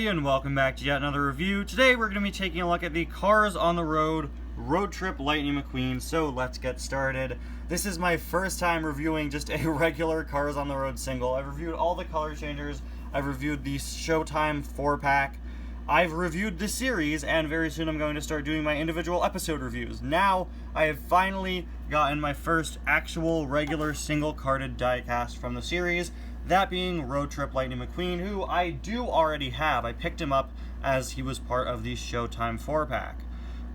everybody, and welcome back to yet another review. Today we're going to be taking a look at the Cars on the Road Road Trip Lightning McQueen, so let's get started. This is my first time reviewing just a regular Cars on the Road single. I've reviewed all the color changers, I've reviewed the Showtime 4-pack, I've reviewed the series, and very soon I'm going to start doing my individual episode reviews. Now, I have finally gotten my first actual regular single-carded diecast from the series, that being Road Trip Lightning McQueen, who I do already have. I picked him up as he was part of the Showtime 4-pack.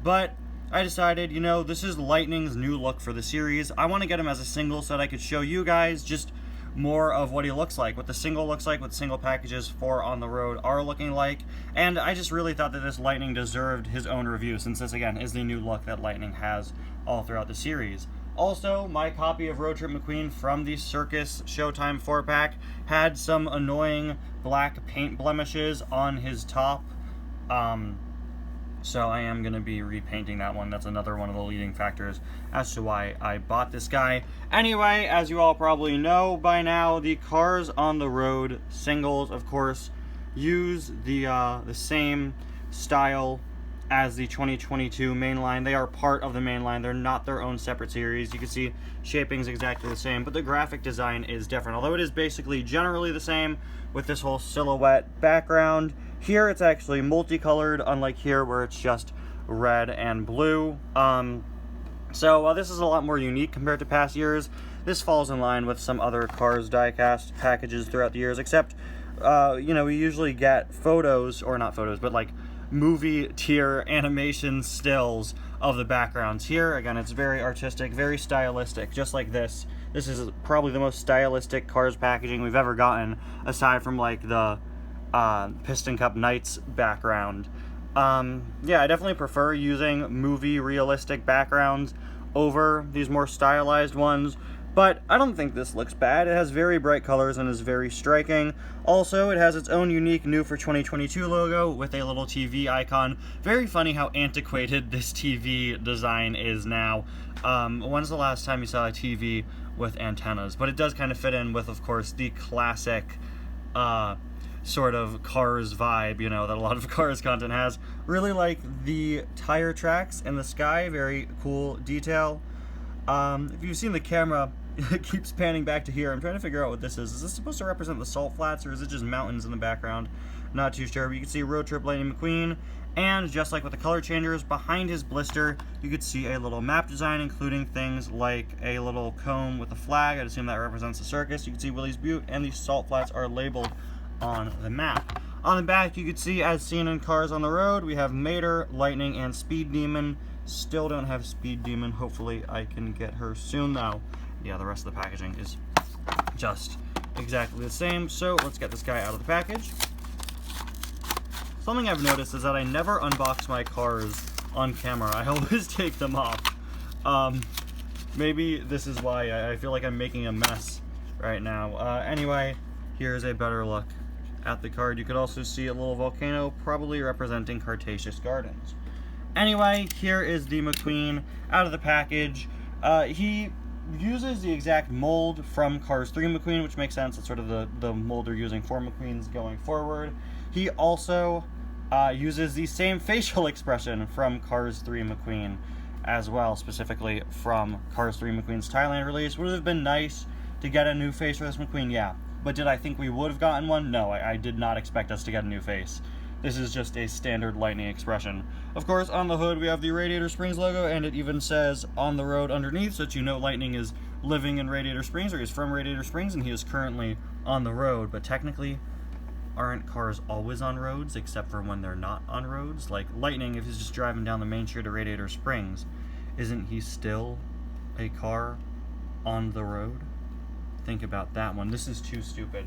But I decided, you know, this is Lightning's new look for the series. I want to get him as a single so that I could show you guys just more of what he looks like, what the single looks like, what the single packages for On the Road are looking like, and I just really thought that this Lightning deserved his own review, since this, again, is the new look that Lightning has all throughout the series. Also, my copy of Road Trip McQueen from the Circus Showtime 4-pack had some annoying black paint blemishes on his top, so I am going to be repainting that one. That's another one of the leading factors as to why I bought this guy. Anyway, as you all probably know by now, the Cars on the Road singles, of course, use the same style as the 2022 main line. They are part of the main line. They're not their own separate series. You can see shaping's exactly the same, but the graphic design is different, although it is basically generally the same with this whole silhouette background. Here it's actually multicolored, unlike here where it's just red and blue. So while this is a lot more unique compared to past years, this falls in line with some other Cars diecast packages throughout the years, except, you know, we usually get photos, or not photos, but like movie tier animation stills of the backgrounds. Here, again, it's very artistic, very stylistic, just like this. This is probably the most stylistic Cars packaging we've ever gotten, aside from like the Piston Cup Knights background. Yeah, I definitely prefer using movie realistic backgrounds over these more stylized ones, but I don't think this looks bad. It has very bright colors and is very striking. Also, it has its own unique new for 2022 logo with a little TV icon. Very funny how antiquated this TV design is now. When's the last time you saw a TV with antennas? But it does kind of fit in with, of course, the classic sort of Cars vibe, you know, that a lot of Cars content has. Really like the tire tracks in the sky, very cool detail. If you've seen the camera, it keeps panning back to here. I'm trying to figure out what this is. Is this supposed to represent the salt flats, or is it just mountains in the background? Not too sure, but you can see Road Trip Lightning McQueen, and just like with the color changers, behind his blister, you could see a little map design, including things like a little comb with a flag. I'd assume that represents the circus. You can see Willie's Butte, and these salt flats are labeled on the map. On the back, you could see, as seen in Cars on the Road, we have Mater, Lightning, and Speed Demon. Still don't have Speed Demon. Hopefully I can get her soon, though. Yeah, the rest of the packaging is just exactly the same. So let's get this guy out of the package. Something I've noticed is that I never unbox my cars on camera. I always take them off. Maybe this is why I feel like I'm making a mess right now. Anyway, here's a better look at the card. You could also see a little volcano, probably representing Cretaceous Gardens. Anyway, here is the McQueen out of the package. He uses the exact mold from Cars 3 McQueen, which makes sense. It's sort of the mold they're using for McQueens going forward. He also uses the same facial expression from Cars 3 McQueen as well, specifically from Cars 3 McQueen's Thailand release. Would it have been nice to get a new face for this McQueen? Yeah. But did I think we would have gotten one? No, I did not expect us to get a new face. This is just a standard Lightning expression. Of course, on the hood we have the Radiator Springs logo, and it even says On the Road underneath, so that you know Lightning is living in Radiator Springs, or he's from Radiator Springs, and he is currently on the road. But technically, aren't cars always on roads, except for when they're not on roads? Like Lightning, if he's just driving down the main street of Radiator Springs, isn't he still a car on the road? Think about that one. This is too stupid.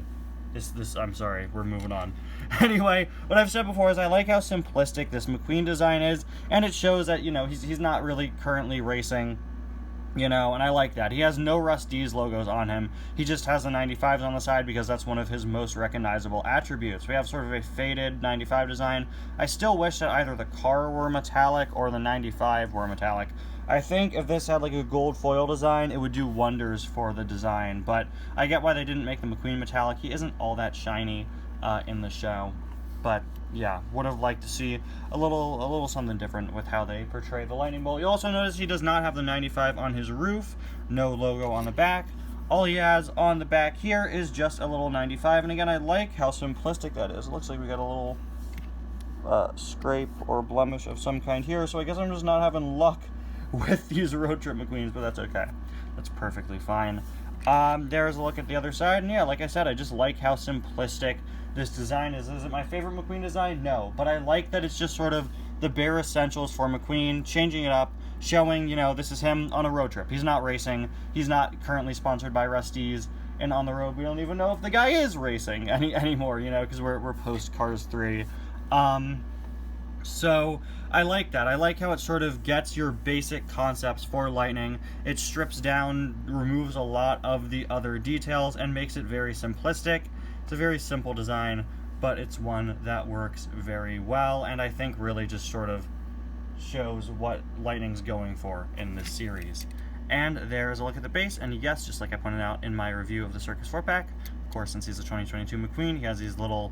I'm sorry, we're moving on. Anyway, what I've said before is I like how simplistic this McQueen design is, and it shows that, you know, he's not really currently racing, you know, and I like that. He has no Rusty's logos on him. He just has the 95s on the side because that's one of his most recognizable attributes. We have sort of a faded 95 design. I still wish that either the car were metallic or the 95 were metallic. I think if this had like a gold foil design, it would do wonders for the design, but I get why they didn't make the McQueen metallic. He isn't all that shiny in the show, but yeah, would have liked to see a little something different with how they portray the lightning bolt. You also notice he does not have the 95 on his roof, no logo on the back. All he has on the back here is just a little 95, and again, I like how simplistic that is. It looks like we got a little scrape or blemish of some kind here, so I guess I'm just not having luck with these road trip McQueens, but that's okay. That's perfectly fine. There's a look at the other side, and yeah, like I said, I just like how simplistic this design is. Is it my favorite McQueen design? No, but I like that it's just sort of the bare essentials for McQueen, changing it up, showing, you know, this is him on a road trip. He's not racing. He's not currently sponsored by Rusty's, and on the road, we don't even know if the guy is racing anymore, you know, because we're post Cars 3. So I like that. I like how it sort of gets your basic concepts for Lightning. It strips down, removes a lot of the other details, and makes it very simplistic. It's a very simple design, but it's one that works very well, and I think really just sort of shows what Lightning's going for in this series. And there's a look at the base, and yes, just like I pointed out in my review of the Circus 4-pack, of course, since he's a 2022 McQueen, he has these little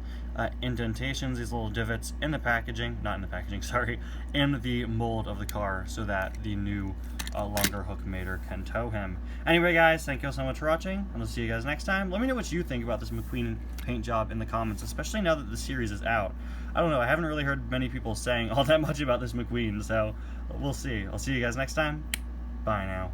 indentations, these little divots in the packaging, not in the packaging, sorry, in the mold of the car, so that the new longer hook mater can tow him. Anyway, guys, thank you so much for watching, and I'll see you guys next time. Let me know what you think about this McQueen paint job in the comments, especially now that the series is out. I don't know, I haven't really heard many people saying all that much about this McQueen, so we'll see. I'll see you guys next time. Bye now.